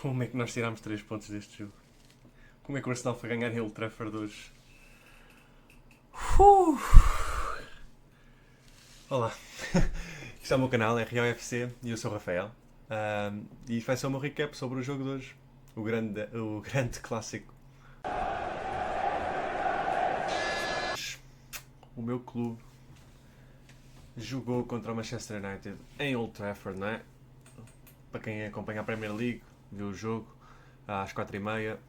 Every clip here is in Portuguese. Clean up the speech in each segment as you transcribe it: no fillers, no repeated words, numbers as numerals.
Como é que nós tirámos 3 pontos deste jogo? Como é que o Arsenal foi ganhar em Old Trafford hoje? Uh! Olá, isto é o meu canal, é RioFC e eu sou o Rafael. E vai ser o meu recap sobre o jogo de hoje. O grande clássico. O meu clube jogou contra o Manchester United em Old Trafford, não é? Para quem acompanha a Premier League, viu o jogo às 4h30.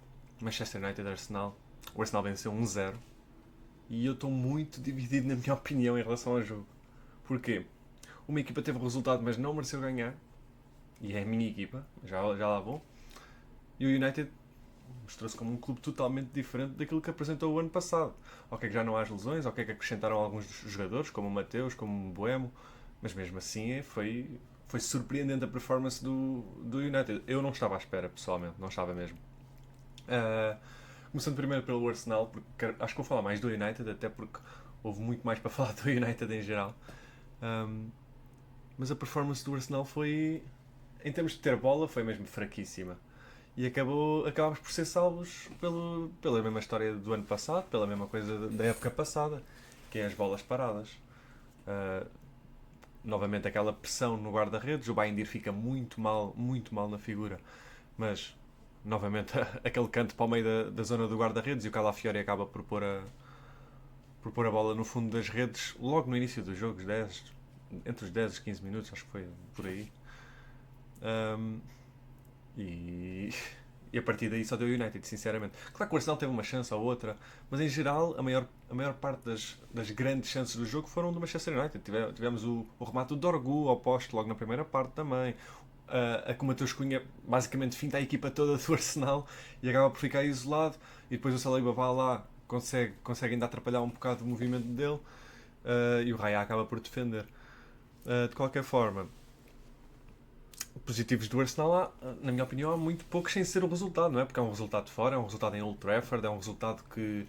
Manchester United Arsenal. O Arsenal venceu 1-0. E eu estou muito dividido na minha opinião em relação ao jogo. Porquê? Uma equipa teve o resultado, mas não mereceu ganhar. E é a minha equipa, já lá vou. E o United mostrou-se como um clube totalmente diferente daquilo que apresentou o ano passado. Ok, que já não há as lesões, ok, que acrescentaram alguns dos jogadores, como o Mateus, como o Buemo, mas mesmo assim foi surpreendente a performance do United. Eu não estava à espera, pessoalmente, não estava mesmo. Uh, Começando primeiro pelo Arsenal, porque acho que vou falar mais do United, até porque houve muito mais para falar do United em geral. Um, mas a performance do Arsenal foi, em termos de ter bola, foi mesmo fraquíssima. E acabámos por ser salvos pela mesma história do ano passado, pela mesma coisa da época passada, que é as bolas paradas. Uh, Novamente aquela pressão no guarda-redes, o Baindir fica muito mal na figura, mas novamente aquele canto para o meio da zona do guarda-redes e o Calafiori acaba por pôr a bola no fundo das redes logo no início do jogo, entre os 10 e 15 minutos, acho que foi por aí. Um, e, e a partir daí só deu o United, sinceramente. Claro que o Arsenal teve uma chance ou outra, mas em geral a maior parte das grandes chances do jogo foram do Manchester United. Tivemos o remate do Dorgu ao poste logo na primeira parte também. A que o Mateus Cunha basicamente finta a equipa toda do Arsenal e acaba por ficar isolado. E depois o Saliba vai lá, consegue ainda atrapalhar um bocado o movimento dele. E o Raya acaba por defender. De qualquer forma, positivos do Arsenal, na minha opinião, há muito poucos sem ser o resultado, não é? Porque é um resultado de fora, é um resultado em Old Trafford, é um resultado que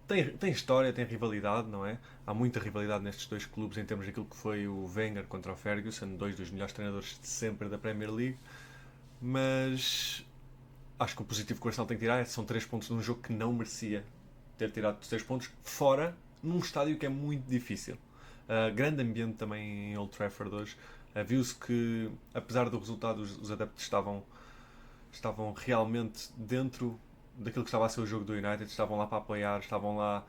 tem história, tem rivalidade, não é? Há muita rivalidade nestes dois clubes em termos daquilo que foi o Wenger contra o Ferguson, dois dos melhores treinadores de sempre da Premier League. Mas acho que o positivo que o Arsenal tem que tirar são 3 pontos num jogo que não merecia ter tirado 3 pontos, fora, num estádio que é muito difícil. Grande ambiente também em Old Trafford hoje. Viu-se que, apesar do resultado, os adeptos estavam realmente dentro daquilo que estava a ser o jogo do United, estavam lá para apoiar, estavam lá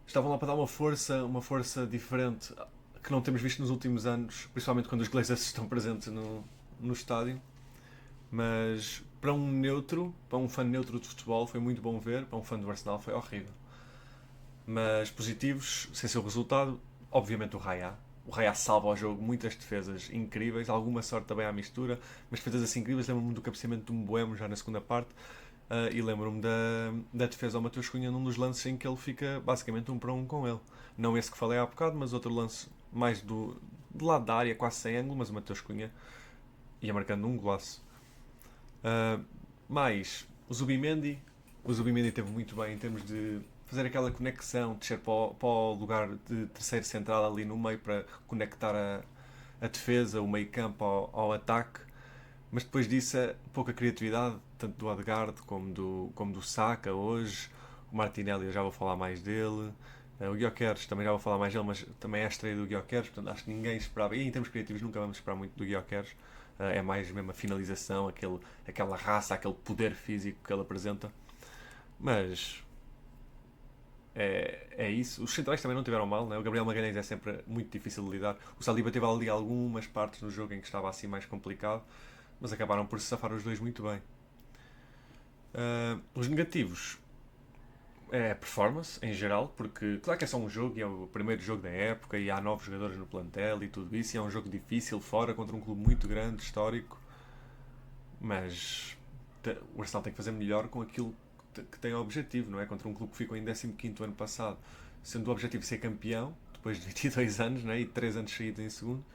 para dar uma força diferente que não temos visto nos últimos anos, principalmente quando os Glazers estão presentes no estádio. Mas para um fã neutro de futebol foi muito bom ver, para um fã do Arsenal foi horrível. Mas positivos, sem ser o resultado, obviamente o Raya. O Raya salva o jogo, muitas defesas incríveis, alguma sorte também à mistura, mas defesas assim incríveis. Lembro-me do cabeceamento de um Buemo já na segunda parte, e lembro-me da defesa ao Mateus Cunha num dos lances em que ele fica basicamente 1-1 com ele. Não esse que falei há bocado, mas outro lance mais do lado da área, quase sem ângulo, mas o Mateus Cunha ia marcando um golaço. Mais o Zubimendi teve muito bem em termos de fazer aquela conexão, descer para o lugar de terceiro central ali no meio para conectar a defesa, o meio campo ao ataque. Mas depois disso, pouca criatividade, tanto do Odegaard como do Saka hoje. O Martinelli, eu já vou falar mais dele. O Gyökeres, também já vou falar mais dele, mas também é a estreia do Gyökeres, portanto acho que ninguém esperava. E em termos criativos nunca vamos esperar muito do Gyökeres. É mais mesmo a finalização, aquela raça, aquele poder físico que ele apresenta. Mas é isso. Os centrais também não tiveram mal, né? O Gabriel Magalhães é sempre muito difícil de lidar. O Saliba teve ali algumas partes no jogo em que estava assim mais complicado, mas acabaram por se safar os dois muito bem. Os negativos é a performance em geral, porque claro que é só um jogo e é o primeiro jogo da época e há novos jogadores no plantel e tudo isso, e é um jogo difícil fora contra um clube muito grande, histórico, mas o Arsenal tem que fazer melhor com aquilo que tem o objetivo, não é? Contra um clube que ficou em 15º ano passado, sendo o objetivo ser campeão, depois de 22 anos, né? E 3 anos seguidos em segundo,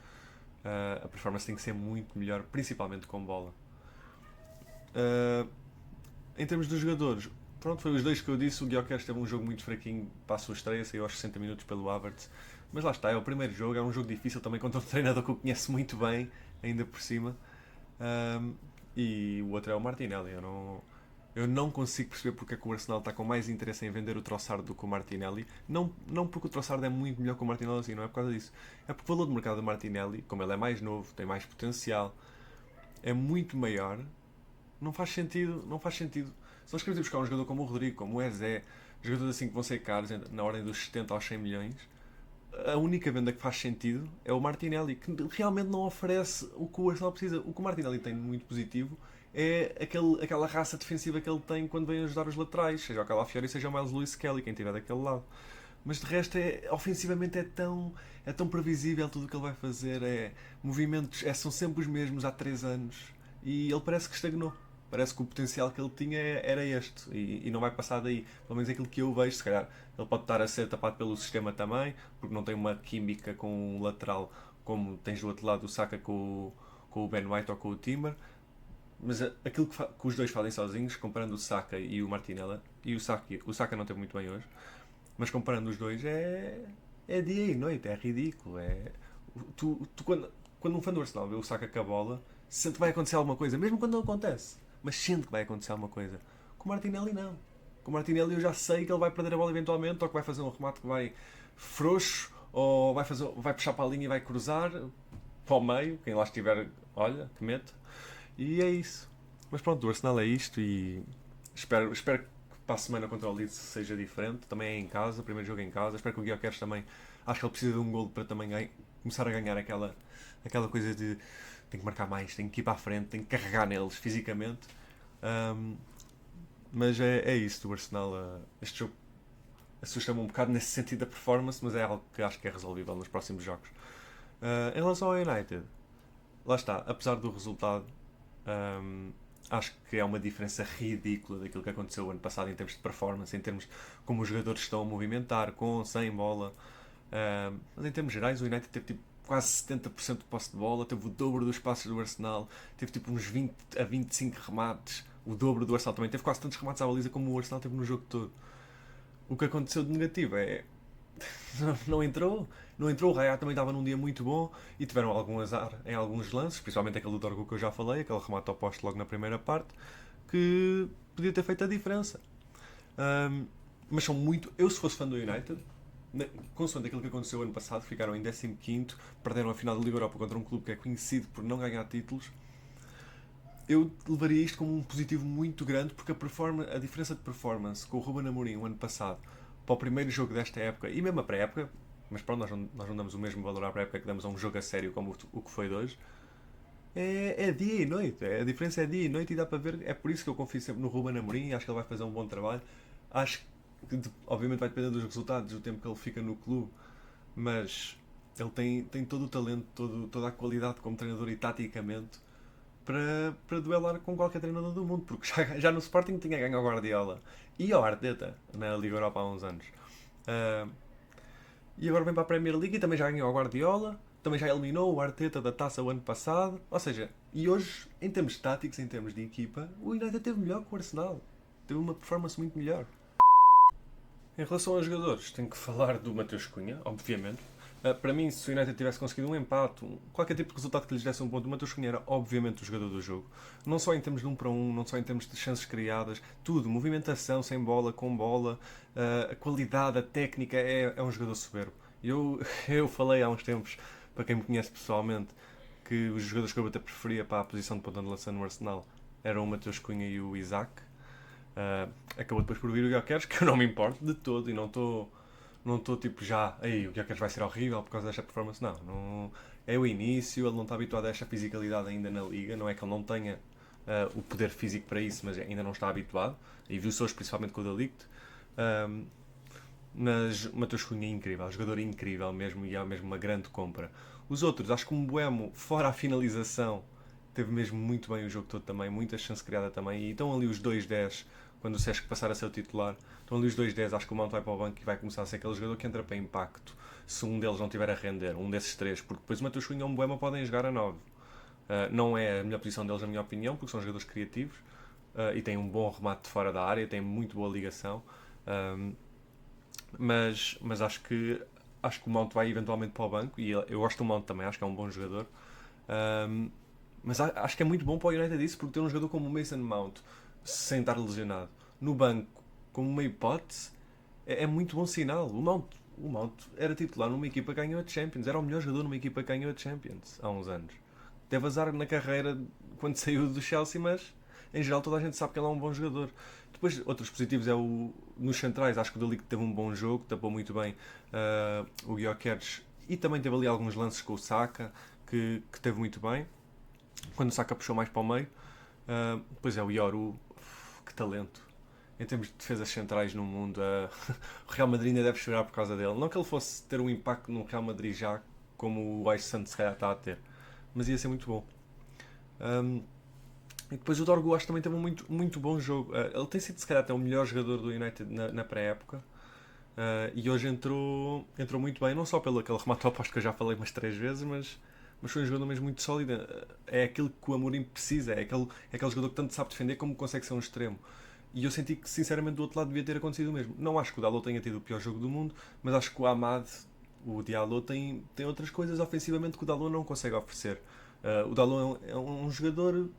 a performance tem que ser muito melhor, principalmente com bola. Uh, Em termos dos jogadores, pronto, foi os dois que eu disse. O Gyökeres teve um jogo muito fraquinho para a sua estreia, saiu aos 60 minutos pelo Havertz. Mas lá está, é o primeiro jogo, é um jogo difícil também contra um treinador que o conhece muito bem, ainda por cima. Um, e o outro é o Martinelli. Eu não consigo perceber porque é que o Arsenal está com mais interesse em vender o Trossard do que o Martinelli. Não porque o Trossard é muito melhor que o Martinelli, assim, não é por causa disso. É porque o valor de mercado do Martinelli, como ele é mais novo, tem mais potencial, é muito maior. Não faz sentido, não faz sentido. Se nós queremos ir buscar um jogador como o Rodrigo, como o Eze, jogadores assim que vão ser caros, na ordem dos 70 aos 100 milhões, a única venda que faz sentido é o Martinelli, que realmente não oferece o que o Arsenal precisa. O que o Martinelli tem de muito positivo é aquela raça defensiva que ele tem quando vem ajudar os laterais, seja o Calafiori, seja o Miles Lewis Kelly, quem estiver daquele lado. Mas de resto, ofensivamente é tão previsível tudo o que ele vai fazer. Movimentos são sempre os mesmos há 3 anos. E ele parece que estagnou. Parece que o potencial que ele tinha era este. E não vai passar daí. Pelo menos aquilo que eu vejo, se calhar. Ele pode estar a ser tapado pelo sistema também, porque não tem uma química com o lateral como tens do outro lado o Saka com o Ben White ou com o Timber. Mas aquilo que os dois fazem sozinhos, comparando o Saka e o Martinelli, e o Saka não teve muito bem hoje, mas comparando os dois é dia e noite, é ridículo. Quando um fã do Arsenal vê o Saka com a bola, sente que vai acontecer alguma coisa, mesmo quando não acontece, mas sente que vai acontecer alguma coisa. Com o Martinelli não. Com o Martinelli eu já sei que ele vai perder a bola eventualmente, ou que vai fazer um remate que vai frouxo, ou vai puxar para a linha e vai cruzar para o meio, quem lá estiver, olha, que mete. E é isso. Mas pronto, o Arsenal é isto e espero que para a semana contra o Leeds seja diferente. Também é em casa, primeiro jogo em casa. Espero que o Gyökeres também. Acho que ele precisa de um golo para também começar a ganhar aquela coisa de tem que marcar mais, tem que ir para a frente, tem que carregar neles fisicamente. Um, mas é isso do Arsenal. Este jogo assusta-me um bocado nesse sentido da performance, mas é algo que acho que é resolvível nos próximos jogos. Em relação ao United, lá está, apesar do resultado, um, acho que é uma diferença ridícula daquilo que aconteceu o ano passado em termos de performance, em termos de como os jogadores estão a movimentar, com, sem bola. Mas em termos gerais, o United teve tipo quase 70% de posse de bola, teve o dobro dos passos do Arsenal, teve tipo uns 20 a 25 remates, o dobro do Arsenal também, teve quase tantos remates à baliza como o Arsenal teve no jogo todo. O que aconteceu de negativo é não entrou. Não entrou, o Raya também estava num dia muito bom e tiveram algum azar em alguns lances, principalmente aquele do Dorgo que eu já falei, aquele remate ao poste logo na primeira parte, que podia ter feito a diferença. Um, mas são muito. Eu, se fosse fã do United, consoante aquilo que aconteceu ano passado, ficaram em 15º, perderam a final da Liga Europa contra um clube que é conhecido por não ganhar títulos. Eu levaria isto como um positivo muito grande porque a diferença de performance com o Ruben Amorim o ano passado para o primeiro jogo desta época e mesmo a pré-época, mas pronto, nós não damos o mesmo valor à pré-época que damos a um jogo a sério como o que foi de hoje, é dia e noite. A diferença é dia e noite e dá para ver. É por isso que eu confio sempre no Ruben Amorim e acho que ele vai fazer um bom trabalho. Acho que, obviamente, vai depender dos resultados, do tempo que ele fica no clube, mas ele tem todo o talento, toda a qualidade como treinador e taticamente para duelar com qualquer treinador do mundo, porque já no Sporting tinha ganho ao Guardiola e ao Arteta na Liga Europa há uns anos. Uh, e agora vem para a Premier League e também já ganhou ao Guardiola, também já eliminou o Arteta da taça o ano passado. Ou seja, e hoje, em termos táticos, em termos de equipa, o United teve melhor que o Arsenal. Teve uma performance muito melhor. Em relação aos jogadores, tenho que falar do Mateus Cunha, obviamente. Para mim, se o United tivesse conseguido um empate, qualquer tipo de resultado que lhes desse um ponto, o Mateus Cunha era obviamente o jogador do jogo. Não só em termos de 1 para 1, não só em termos de chances criadas, tudo, movimentação, sem bola, com bola, a qualidade, a técnica, é um jogador soberbo. Eu falei há uns tempos, para quem me conhece pessoalmente, que os jogadores que eu até preferia para a posição de ponta de lança no Arsenal eram o Mateus Cunha e o Isaac. Acabou depois por vir o Gyökeres, que eu não me importo de todo e não estou tipo já, aí o Gyökeres vai ser horrível por causa desta performance, não é o início, ele não está habituado a esta fisicalidade ainda na liga, não é que ele não tenha o poder físico para isso, mas ainda não está habituado, e viu-se hoje principalmente com o Delict. Mas o Mateus Cunha é incrível, jogador incrível mesmo, e é mesmo uma grande compra. Os outros, acho que o Mbuemo, fora a finalização, teve mesmo muito bem o jogo todo também, muita chance criada também, e estão ali os 2-10 quando o Sesc passar a ser o titular. Estão ali os 2-10, acho que o Mount vai para o banco e vai começar a ser aquele jogador que entra para impacto, se um deles não estiver a render, um desses três, porque depois o Mateus Cunha e o Mbuemo podem jogar a 9. Não é a melhor posição deles, na minha opinião, porque são jogadores criativos e têm um bom remate de fora da área, têm muito boa ligação. Mas acho que o Mount vai eventualmente para o banco e eu gosto do Mount também, acho que é um bom jogador. Um, Mas acho que é muito bom para o United isso, porque ter um jogador como o Mason Mount, sem estar lesionado, no banco, como uma hipótese, é muito bom sinal. O Mount era titular numa equipa que ganhou a Champions. Era o melhor jogador numa equipa que ganhou a Champions há uns anos. Teve azar na carreira quando saiu do Chelsea, mas em geral toda a gente sabe que ele é um bom jogador. Depois, outros positivos é nos centrais. Acho que o Delic teve um bom jogo, tapou muito bem o Gyökeres e também teve ali alguns lances com o Saka que teve muito bem. Quando o Saka puxou mais para o meio. Depois é o Yoru, que talento. Em termos de defesas centrais no mundo, o Real Madrid ainda deve chorar por causa dele. Não que ele fosse ter um impacto no Real Madrid já, como o Aix Santos se calhar está a ter, mas ia ser muito bom. Um, e depois o Dorgu acho que também teve um muito bom jogo. Ele tem sido se calhar até o melhor jogador do United na pré-época. E hoje entrou muito bem, não só pelo aquele remate ao posto que eu já falei umas 3 vezes, mas foi um jogador mesmo muito sólido. É aquilo que o Amorim precisa, é aquele jogador que tanto sabe defender como consegue ser um extremo. E eu senti que, sinceramente, do outro lado devia ter acontecido o mesmo. Não acho que o Dalot tenha tido o pior jogo do mundo, mas acho que o Amad, o Diallo, tem outras coisas ofensivamente que o Dalot não consegue oferecer. O Dalot é um jogador,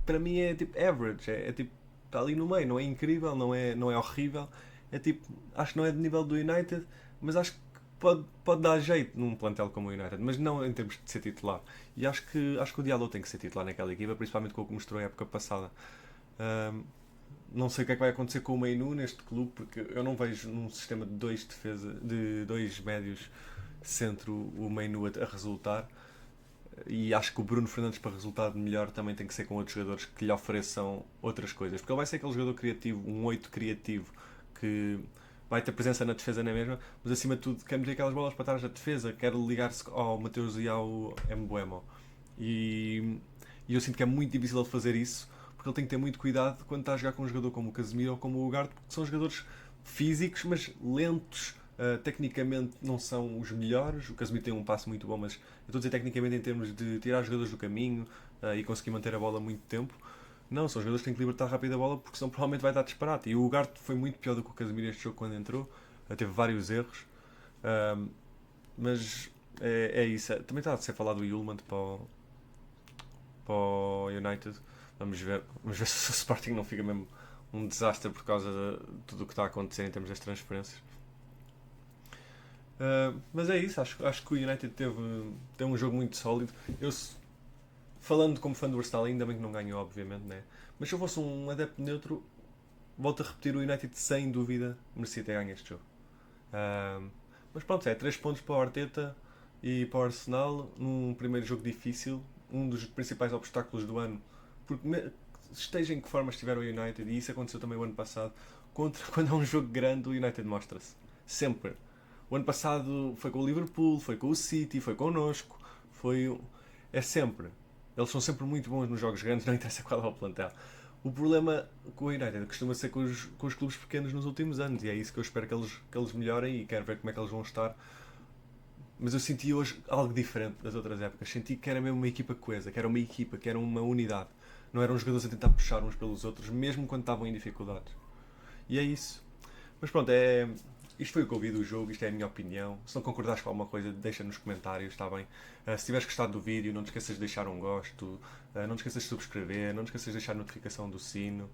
para mim, é tipo average, é tipo, está ali no meio, não é incrível, não é horrível, é tipo, acho que não é de nível do United, mas acho que pode dar jeito num plantel como o United, mas não em termos de ser titular. E acho que o Diallo tem que ser titular naquela equipa, principalmente com o que mostrou a época passada. Um, não sei o que é que vai acontecer com o Mainu neste clube, porque eu não vejo num sistema de dois médios centro o Mainu a resultar. E acho que o Bruno Fernandes, para resultado melhor, também tem que ser com outros jogadores que lhe ofereçam outras coisas. Porque ele vai ser aquele jogador criativo, um 8 criativo, que vai ter presença na defesa na mesma, mas acima de tudo quer meter aquelas bolas para trás da defesa, quer ligar-se ao Mateus e ao Mbuemo. E, e eu sinto que é muito difícil ele fazer isso, porque ele tem que ter muito cuidado quando está a jogar com um jogador como o Casemiro ou como o Ugarte, porque são jogadores físicos, mas lentos. Tecnicamente não são os melhores. O Casemiro tem um passo muito bom, mas eu estou a dizer tecnicamente em termos de tirar os jogadores do caminho e conseguir manter a bola muito tempo. Não, são jogadores que têm que libertar rápido a bola, porque senão provavelmente vai dar disparate. E o Ugarte foi muito pior do que o Casemiro este jogo quando entrou. Teve vários erros. Mas é isso. Também está a ser falado o Yulman para o United. Vamos ver se o Sporting não fica mesmo um desastre por causa de tudo o que está a acontecer em termos das transferências. Mas é isso, acho que o United teve um jogo muito sólido. Falando como fã do Arsenal, ainda bem que não ganhou, obviamente, né? Mas se eu fosse um adepto neutro, volto a repetir: o United sem dúvida merecia ter ganho este jogo. Mas pronto, 3 pontos para o Arteta e para o Arsenal num primeiro jogo difícil, um dos principais obstáculos do ano, porque esteja em que forma estiver o United, e isso aconteceu também o ano passado, quando é um jogo grande o United mostra-se, sempre. O ano passado foi com o Liverpool, foi com o City, foi connosco, é sempre. Eles são sempre muito bons nos jogos grandes, não interessa qual é o plantel. O problema com o United costuma ser com os clubes pequenos nos últimos anos, e é isso que eu espero que eles melhorem, e quero ver como é que eles vão estar. Mas eu senti hoje algo diferente das outras épocas. Senti que era mesmo uma equipa coesa, que era uma equipa, que era uma unidade. Não eram os jogadores a tentar puxar uns pelos outros, mesmo quando estavam em dificuldades. E é isso. Mas pronto, isto foi o que eu vi do jogo, isto é a minha opinião. Se não concordares com alguma coisa, deixa nos comentários, está bem? Se tiveres gostado do vídeo, não te esqueças de deixar um gosto, não te esqueças de subscrever, não te esqueças de deixar a notificação do sino.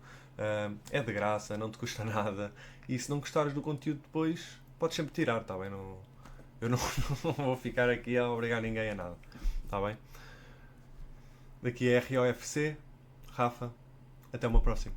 É de graça, não te custa nada. E se não gostares do conteúdo depois, podes sempre tirar, está bem? Eu não, não vou ficar aqui a obrigar ninguém a nada, está bem? Daqui é ROFC, Rafa, até uma próxima.